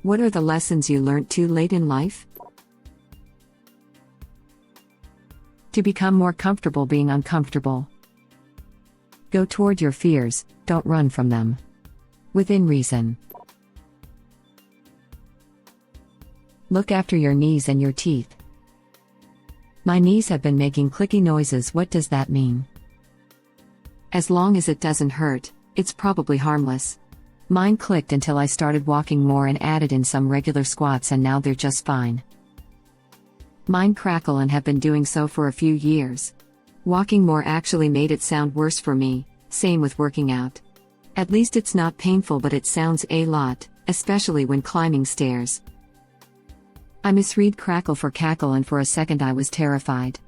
What are the lessons you learned too late in life? To become more comfortable being uncomfortable. Go toward your fears, don't run from them. Within reason. Look after your knees and your teeth. My knees have been making clicky noises. What does that mean? As long as it doesn't hurt, it's probably harmless. Mine clicked until I started walking more and added in some regular squats, and now they're just fine. Mine crackle and have been doing so for a few years. Walking more actually made it sound worse for me, same with working out. At least it's not painful, but it sounds a lot, especially when climbing stairs. I misread crackle for cackle, and for a second I was terrified.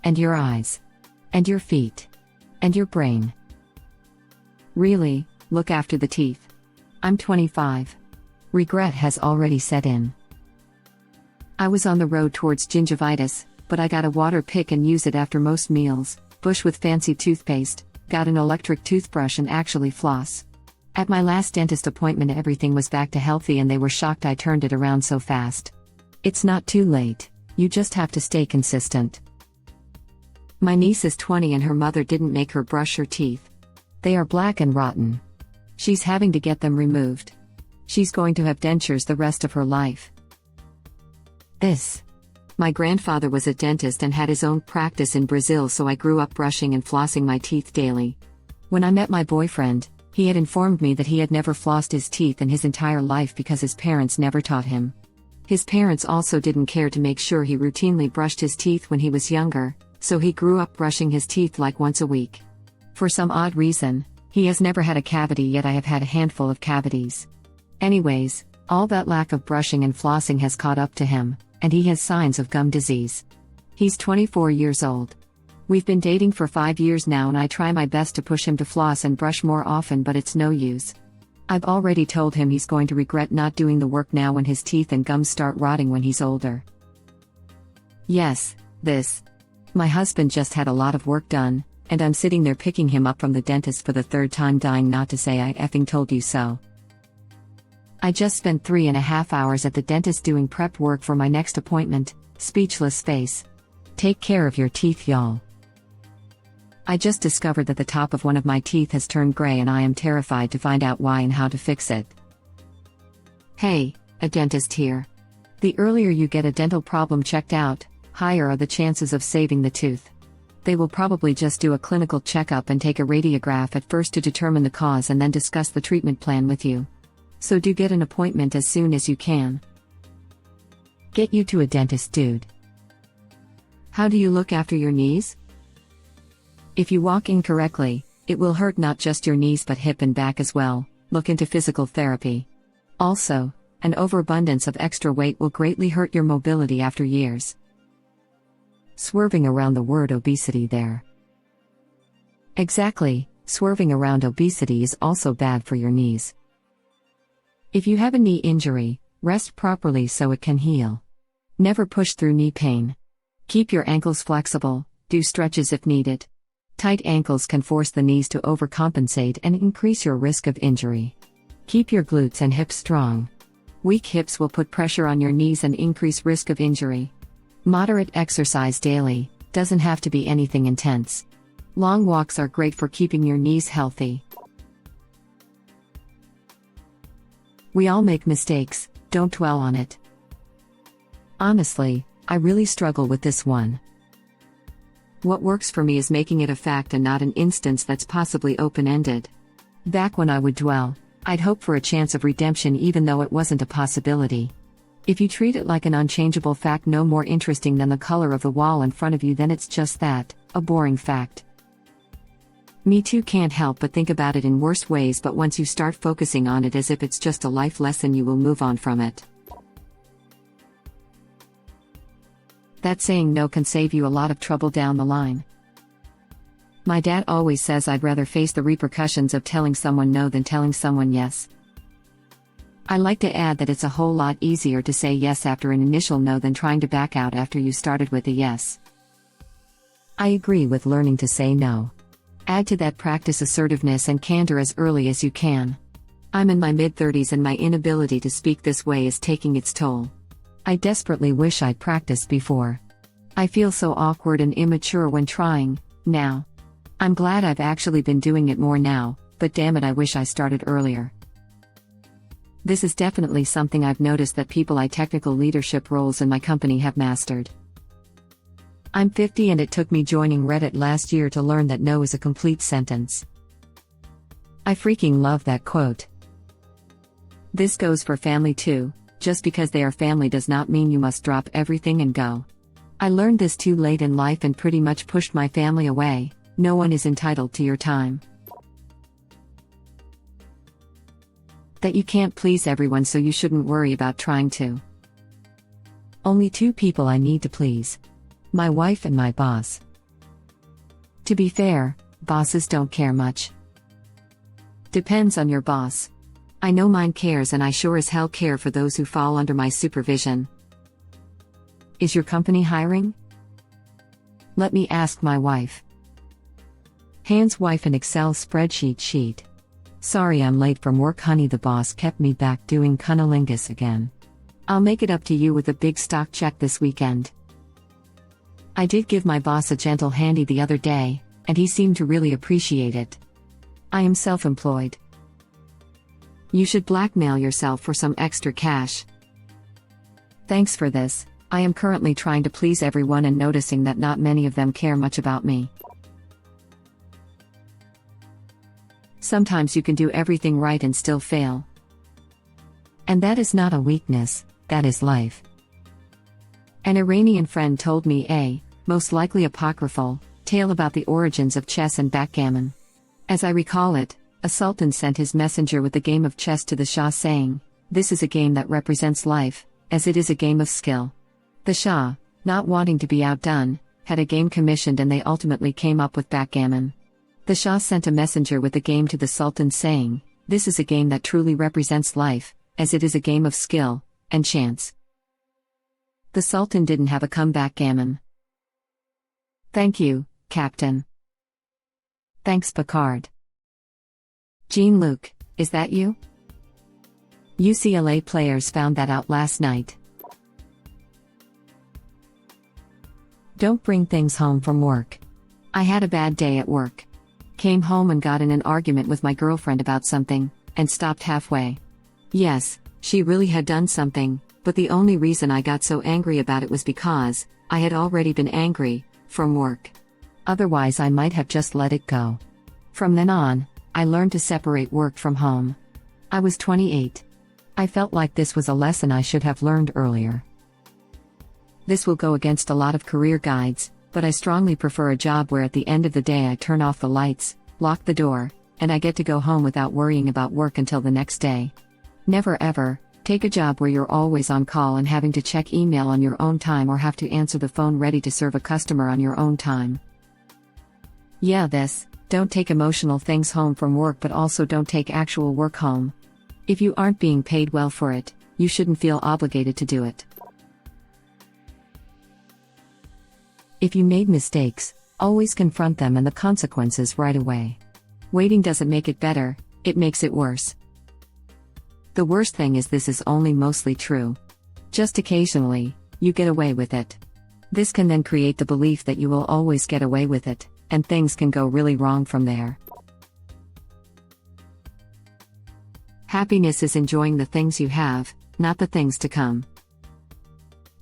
And your eyes. And your feet. And your brain. Really, look after the teeth. I'm 25. Regret has already set in. I was on the road towards gingivitis, but I got a water pick and use it after most meals, brush with fancy toothpaste, got an electric toothbrush and actually floss. At my last dentist appointment everything was back to healthy and they were shocked I turned it around so fast. It's not too late, you just have to stay consistent. My niece is 20 and her mother didn't make her brush her teeth. They are black and rotten. She's having to get them removed. She's going to have dentures the rest of her life. My grandfather was a dentist and had his own practice in Brazil, so I grew up brushing and flossing my teeth daily. When I met my boyfriend, he had informed me that he had never flossed his teeth in his entire life because his parents never taught him. His parents also didn't care to make sure he routinely brushed his teeth when he was younger, so he grew up brushing his teeth like once a week. For some odd reason, he has never had a cavity, yet I have had a handful of cavities. Anyways, all that lack of brushing and flossing has caught up to him, and he has signs of gum disease. He's 24 years old. We've been dating for 5 years now and I try my best to push him to floss and brush more often, but it's no use. I've already told him he's going to regret not doing the work now when his teeth and gums start rotting when he's older. Yes, my husband just had a lot of work done, and I'm sitting there picking him up from the dentist for the 3rd time, dying not to say I effing told you so. I just spent 3.5 hours at the dentist doing prep work for my next appointment, speechless face. Take care of your teeth, y'all. I just discovered that the top of one of my teeth has turned gray and I am terrified to find out why and how to fix it. Hey, a dentist here. The earlier you get a dental problem checked out, higher are the chances of saving the tooth. They will probably just do a clinical checkup and take a radiograph at first to determine the cause and then discuss the treatment plan with you. So do get an appointment as soon as you can. Get you to a dentist, dude. How do you look after your knees? If you walk incorrectly, it will hurt not just your knees but hip and back as well. Look into physical therapy. Also, an overabundance of extra weight will greatly hurt your mobility after years. Swerving around the word obesity there. Exactly, swerving around obesity is also bad for your knees. If you have a knee injury, rest properly so it can heal. Never push through knee pain. Keep your ankles flexible, do stretches if needed. Tight ankles can force the knees to overcompensate and increase your risk of injury. Keep your glutes and hips strong. Weak hips will put pressure on your knees and increase risk of injury. Moderate exercise daily, doesn't have to be anything intense. Long walks are great for keeping your knees healthy. We all make mistakes, don't dwell on it. Honestly, I really struggle with this one. What works for me is making it a fact and not an instance that's possibly open-ended. Back when I would dwell, I'd hope for a chance of redemption even though it wasn't a possibility. If you treat it like an unchangeable fact no more interesting than the color of the wall in front of you, then it's just that, a boring fact. Me too can't help but think about it in worse ways, but once you start focusing on it as if it's just a life lesson you will move on from it. That saying no can save you a lot of trouble down the line. My dad always says I'd rather face the repercussions of telling someone no than telling someone yes. I like to add that it's a whole lot easier to say yes after an initial no than trying to back out after you started with a yes. I agree with learning to say no. Add to that practice assertiveness and candor as early as you can. I'm in my mid-30s and my inability to speak this way is taking its toll. I desperately wish I'd practiced before. I feel so awkward and immature when trying, now. I'm glad I've actually been doing it more now, but damn it, I wish I started earlier. This is definitely something I've noticed that people in technical leadership roles in my company have mastered. I'm 50 and it took me joining Reddit last year to learn that no is a complete sentence. I freaking love that quote. This goes for family too. Just because they are family does not mean you must drop everything and go. I learned this too late in life and pretty much pushed my family away. No one is entitled to your time. That you can't please everyone, so you shouldn't worry about trying to. Only 2 people I need to please. My wife and my boss. To be fair, bosses don't care much. Depends on your boss. I know mine cares, and I sure as hell care for those who fall under my supervision. Is your company hiring? Let me ask my wife. Hands wife an Excel spreadsheet sheet. Sorry I'm late from work honey, the boss kept me back doing cunnilingus again. I'll make it up to you with a big stock check this weekend. I did give my boss a gentle handy the other day, and he seemed to really appreciate it. I am self-employed. You should blackmail yourself for some extra cash. Thanks for this. I am currently trying to please everyone and noticing that not many of them care much about me. Sometimes you can do everything right and still fail. And that is not a weakness, that is life. An Iranian friend told me a, most likely apocryphal, tale about the origins of chess and backgammon. As I recall it, a sultan sent his messenger with a game of chess to the Shah saying, "This is a game that represents life, as it is a game of skill." The Shah, not wanting to be outdone, had a game commissioned and they ultimately came up with backgammon. The Shah sent a messenger with the game to the Sultan saying, "This is a game that truly represents life, as it is a game of skill and chance." The Sultan didn't have a comeback gammon. Thank you, Captain. Thanks, Picard. Jean-Luc, is that you? UCLA players found that out last night. Don't bring things home from work. I had a bad day at work. Came home and got in an argument with my girlfriend about something, and stopped halfway. Yes, she really had done something, but the only reason I got so angry about it was because I had already been angry from work. Otherwise, I might have just let it go. From then on, I learned to separate work from home. I was 28. I felt like this was a lesson I should have learned earlier. This will go against a lot of career guides, but I strongly prefer a job where at the end of the day I turn off the lights, lock the door, and I get to go home without worrying about work until the next day. Never ever take a job where you're always on call and having to check email on your own time or have to answer the phone ready to serve a customer on your own time. Yeah, don't take emotional things home from work, but also don't take actual work home. If you aren't being paid well for it, you shouldn't feel obligated to do it. If you made mistakes, always confront them and the consequences right away. Waiting doesn't make it better, it makes it worse. The worst thing is this is only mostly true. Just occasionally, you get away with it. This can then create the belief that you will always get away with it, and things can go really wrong from there. Happiness is enjoying the things you have, not the things to come.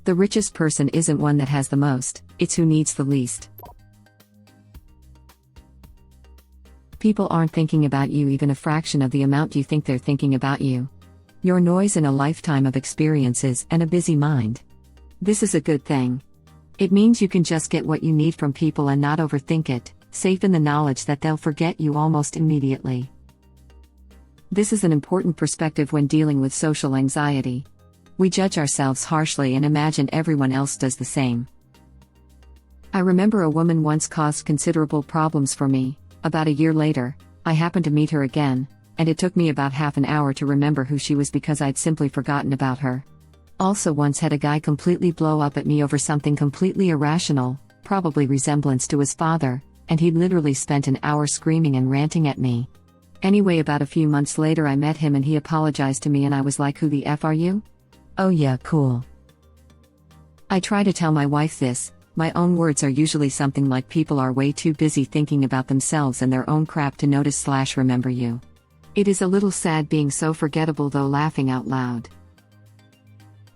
The richest person isn't one that has the most, it's who needs the least. People aren't thinking about you even a fraction of the amount you think they're thinking about you. Your noise in a lifetime of experiences and a busy mind. This is a good thing. It means you can just get what you need from people and not overthink it, safe in the knowledge that they'll forget you almost immediately. This is an important perspective when dealing with social anxiety. We judge ourselves harshly and imagine everyone else does the same. I remember a woman once caused considerable problems for me. About a year later, I happened to meet her again, and it took me about half an hour to remember who she was because I'd simply forgotten about her. Also once had a guy completely blow up at me over something completely irrational, probably resemblance to his father, and he literally spent an hour screaming and ranting at me. Anyway, about a few months later I met him and he apologized to me and I was like, who the F are you? Oh yeah, cool. I try to tell my wife this. My own words are usually something like, people are way too busy thinking about themselves and their own crap to notice/remember you. It is a little sad being so forgettable, though, laughing out loud.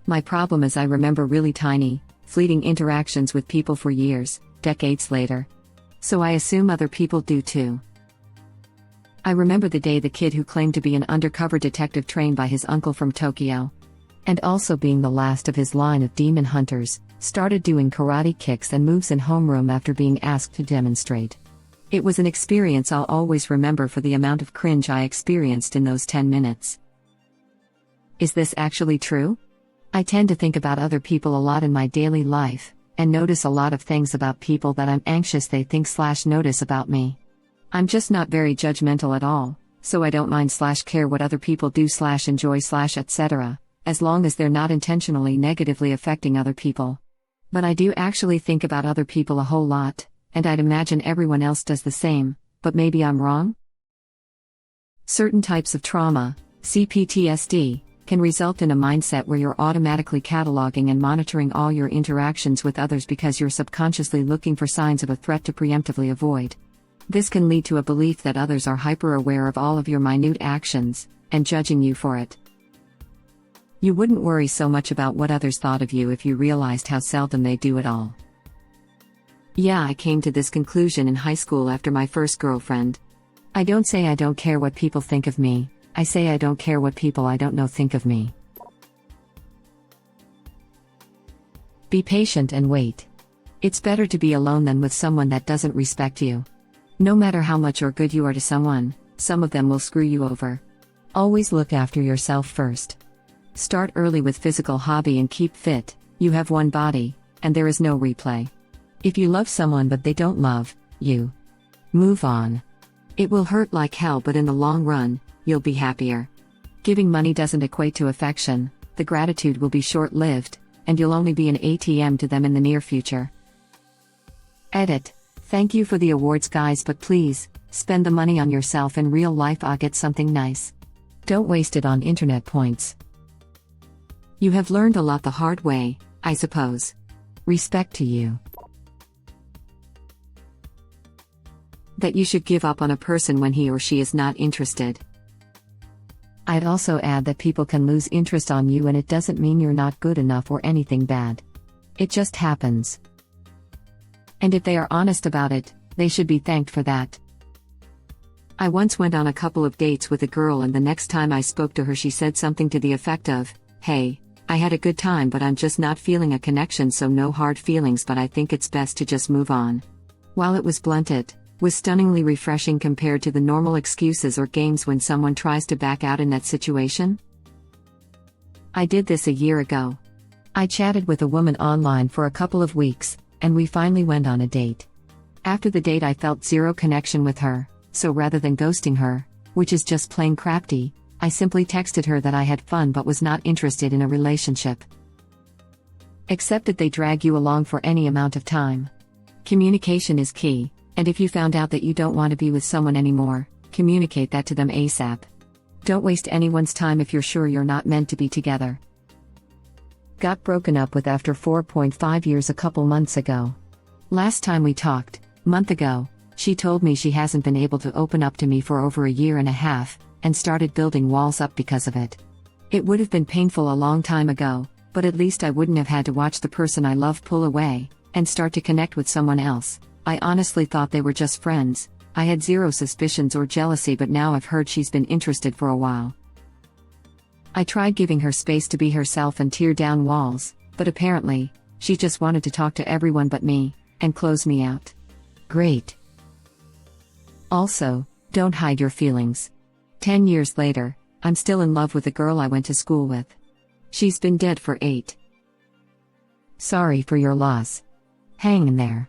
My problem is I remember really tiny, fleeting interactions with people for years, decades later. So I assume other people do too. I remember the day the kid who claimed to be an undercover detective trained by his uncle from Tokyo, and also being the last of his line of demon hunters, started doing karate kicks and moves in homeroom after being asked to demonstrate. It was an experience I'll always remember for the amount of cringe I experienced in those 10 minutes. Is this actually true? I tend to think about other people a lot in my daily life, and notice a lot of things about people that I'm anxious they think/notice about me. I'm just not very judgmental at all, so I don't mind/care what other people do/enjoy/etc., as long as they're not intentionally negatively affecting other people. But I do actually think about other people a whole lot, and I'd imagine everyone else does the same, but maybe I'm wrong? Certain types of trauma, CPTSD, can result in a mindset where you're automatically cataloging and monitoring all your interactions with others because you're subconsciously looking for signs of a threat to preemptively avoid. This can lead to a belief that others are hyper-aware of all of your minute actions, and judging you for it. You wouldn't worry so much about what others thought of you if you realized how seldom they do at all. Yeah, I came to this conclusion in high school after my first girlfriend. I don't say I don't care what people think of me, I say I don't care what people I don't know think of me. Be patient and wait. It's better to be alone than with someone that doesn't respect you. No matter how much or good you are to someone, some of them will screw you over. Always look after yourself first. Start early with physical hobby and keep fit. You have one body, and there is no replay. If you love someone but they don't love you, move on. It will hurt like hell, but in the long run, you'll be happier. Giving money doesn't equate to affection, the gratitude will be short-lived, and you'll only be an ATM to them in the near future. Edit. Thank you for the awards, guys, but please, spend the money on yourself in real life. I'll get something nice. Don't waste it on internet points. You have learned a lot the hard way, I suppose. Respect to you. That you should give up on a person when he or she is not interested. I'd also add that people can lose interest on you and it doesn't mean you're not good enough or anything bad. It just happens. And if they are honest about it, they should be thanked for that. I once went on a couple of dates with a girl, and the next time I spoke to her she said something to the effect of, "Hey, I had a good time but I'm just not feeling a connection, so no hard feelings, but I think it's best to just move on." While it was blunt, it was stunningly refreshing compared to the normal excuses or games when someone tries to back out in that situation. I did this a year ago. I chatted with a woman online for a couple of weeks, and we finally went on a date. After the date I felt zero connection with her, so rather than ghosting her, which is just plain crafty, I simply texted her that I had fun but was not interested in a relationship. Except that they drag you along for any amount of time. Communication is key, and if you found out that you don't want to be with someone anymore, communicate that to them ASAP. Don't waste anyone's time if you're sure you're not meant to be together. Got broken up with after 4.5 years a couple months ago. Last time we talked, month ago, she told me she hasn't been able to open up to me for over a year and a half, and started building walls up because of it. It would have been painful a long time ago, but at least I wouldn't have had to watch the person I love pull away, and start to connect with someone else. I honestly thought they were just friends. I had zero suspicions or jealousy, but now I've heard she's been interested for a while. I tried giving her space to be herself and tear down walls, but apparently, she just wanted to talk to everyone but me, and close me out. Great. Also, don't hide your feelings. 10 years later, I'm still in love with the girl I went to school with. She's been dead for 8. Sorry for your loss. Hang in there.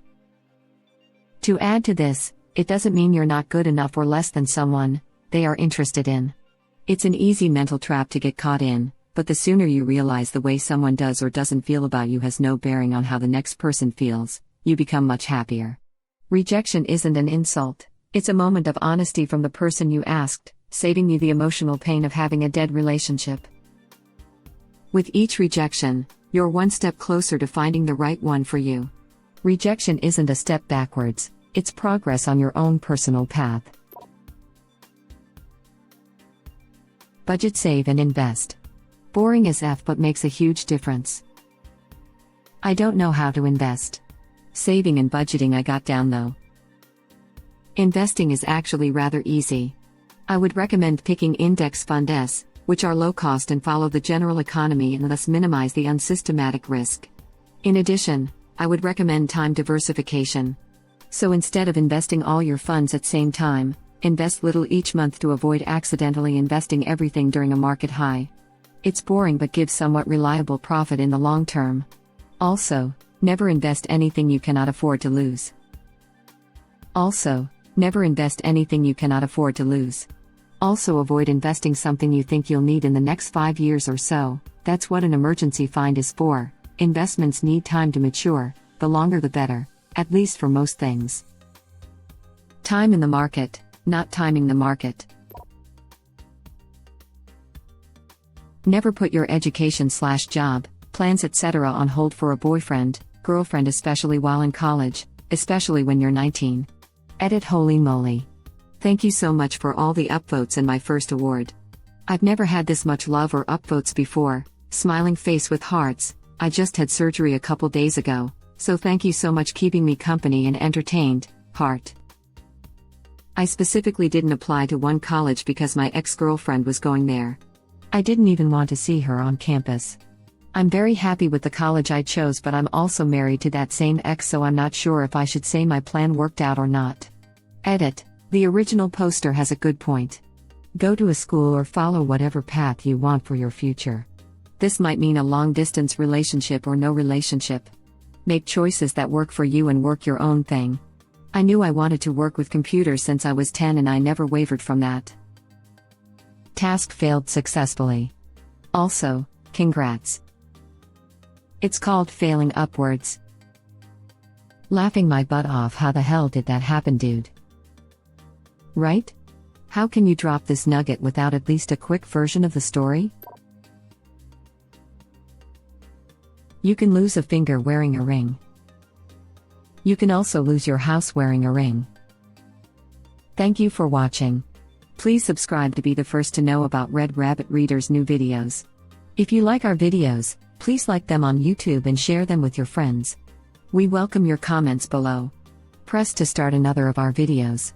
To add to this, it doesn't mean you're not good enough or less than someone they are interested in. It's an easy mental trap to get caught in, but the sooner you realize the way someone does or doesn't feel about you has no bearing on how the next person feels, you become much happier. Rejection isn't an insult. It's a moment of honesty from the person you asked, saving you the emotional pain of having a dead relationship. With each rejection, you're one step closer to finding the right one for you. Rejection isn't a step backwards, it's progress on your own personal path. Budget, save, and invest. Boring as F, but makes a huge difference. I don't know how to invest. Saving and budgeting I got down though. Investing is actually rather easy. I would recommend picking index funds, which are low cost and follow the general economy and thus minimize the unsystematic risk. In addition, I would recommend time diversification. So instead of investing all your funds at same time, invest little each month to avoid accidentally investing everything during a market high. It's boring but gives somewhat reliable profit in the long term. Also, never invest anything you cannot afford to lose. Also, avoid investing something you think you'll need in the next 5 years or so. That's what an emergency fund is for. Investments need time to mature, the longer the better, at least for most things. Time in the market, not timing the market. Never put your education/job, plans etc. on hold for a boyfriend, girlfriend, especially while in college, especially when you're 19. Edit. Holy moly. Thank you so much for all the upvotes in my first award. I've never had this much love or upvotes before. Smiling face with hearts. I just had surgery a couple days ago, so thank you so much keeping me company and entertained, heart. I specifically didn't apply to one college because my ex-girlfriend was going there. I didn't even want to see her on campus. I'm very happy with the college I chose, but I'm also married to that same ex, so I'm not sure if I should say my plan worked out or not. Edit. The original poster has a good point. Go to a school or follow whatever path you want for your future. This might mean a long-distance relationship or no relationship. Make choices that work for you and work your own thing. I knew I wanted to work with computers since I was 10 and I never wavered from that. Task failed successfully. Also, congrats. It's called failing upwards. Laughing my butt off. How the hell did that happen, dude? Right? How can you drop this nugget without at least a quick version of the story? You can lose a finger wearing a ring. You can also lose your house wearing a ring. Thank you for watching. Please subscribe to be the first to know about Red Rabbit Reader's new videos. If you like our videos, please like them on YouTube and share them with your friends. We welcome your comments below. Press to start another of our videos.